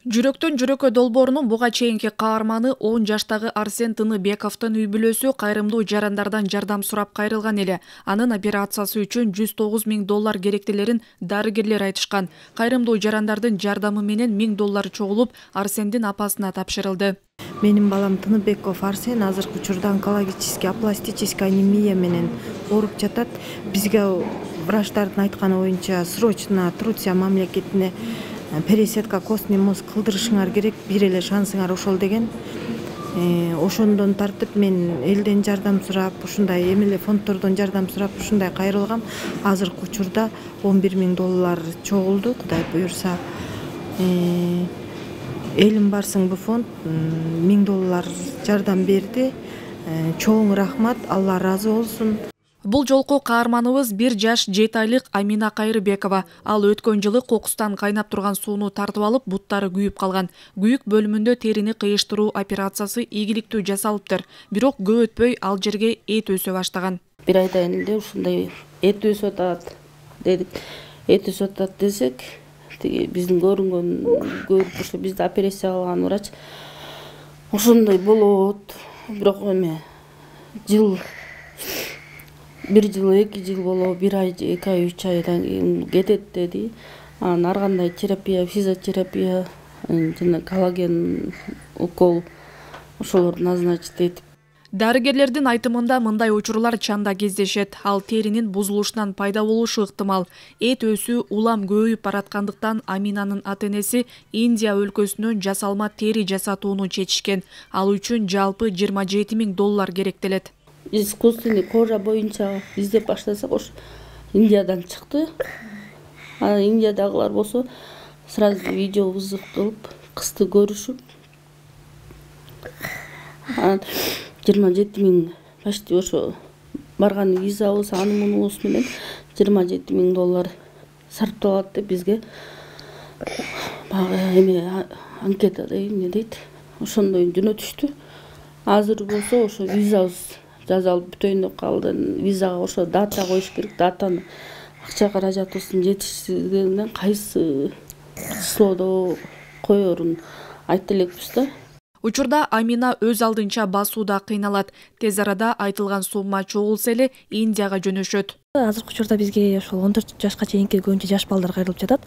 Жүрөктөн жүрөккө долбоорунун буга чейинки каарманы 10 жаштагы Арсен Тыныбековдун үй бүлөсү кайрымдуу жарандардан жардам сурап кайрылган эле. Анын операциясы үчүн $109 000 керектелерин дарыгерлер айтышкан. Кайрымдуу жарандардын жардамы менен $1000 чогулуп, Арсендин апасына тапшырылды. Менин балам Тыныбеков Арсен азыркы учурда онкологический апластический анемия менен ооруп жатат. Бизге врачтардын айтканы боюнча срочно Турция мамлекетине пересадка костный мозг кылдырышыңар керек, бир эле шансыңар ошол деген. Ошондон тартып мен элден жардам сурап, ушундай эмеле фонддордон жардам сурап, ушундай кайрылгам. Азыркы учурда $11 000 чогулду, Кудай буюрса. Элим барсың бу фонд $1000 жардам берди. Чоң рахмат, Алла разы болсун. Бул жолку каарманыбыз 1 жаш 7 айлык Амина Кайрыбекова. Ал өткөн жылы кокустан кайнап турган сууну тартып алып, буттары күйүп калган. Күйүк бөлүмүндө терини кыйыштыруу операциясы ийгиликтүү жасалыптыр. Бирок көп өтпөй ал жерге эт өсө баштаган. Bir aydan эле ушундай эт өсүп атат дедик. Эт өсүп атат десек, биздин көрүп ушу бизди операция кылган врач ошондой болот. Бирок эме bir жыл 2 жыл болобу, 1 ай 2 ай 3 айдан кийин кетет деди. Анан ар кандай терапия, физиотерапия жана коллаген укол ошолорду назначить этип. Дарыгерлердин айтымында мындай учурлар чанда кездешет. Ал теринин бузулушунан пайда болушу ыктымал. Эт өсүү улам көбөйүп бараткандыктан Аминанын ата-энеси Индия өлкөсүнөн жасалма тери жасатууну чечишкен. Ал үчүн жалпы $27 000 керектелет. Искусственный кожа боюнча издеп баштасак, ош Индиядан чыкты. Анан Индиядагылар болсо сразу видео вызов кылып, кызды көрүшүп, 27 000 почти ошо барган визабыз, анын менен $27 000 сарпталат деп бизге эме анкетада эмне дейт, ошондой жөнөтүштү. Азыр болсо ошо визабыз жазалып бүтөйүн калды. Визага ошо дата коюш керек. Датаны акча каражатыбыздын жетишсиздигинен кайсы числодо коерун айтты элекпиз да. Учурда Амина өз алдынча басууда кыйналат. Тез арада айтылган сумма чогулса эле Индияга жөнөшөт. Азыркы учурда бизге ошол 14 жашка чейинки көбүнчө жаш балдар кайрылып жатат.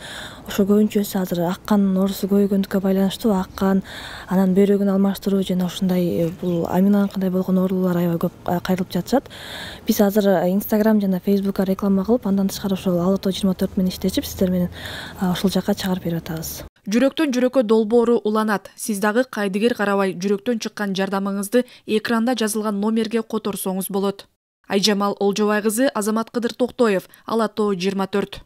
Ошо көбүнчөсү азыр аккан оорусу көбөйгөндүккө байланыштуу аккан, анан бөйрөгүн алмаштыруу жана ушундай бул Аминаныкындай болгон оорулар аябай көп кайрылып жатышат. Биз азыр Instagram жана Facebookка реклама кылып, андан тышкары ошол Алото 24 менен иштешип, сиздер менен ошол жака чыгарып берип атабыз. Жүрөктөн жүрөккө долбоору уланат. Сиз дагы кайдыгер карабай жүрөктөн чыккан жардамыңызды экранда жазылган номерге которсоңуз болот. Айжамал Олжобай кызы, Азамат Кыдыр Токтоев, Алато 24.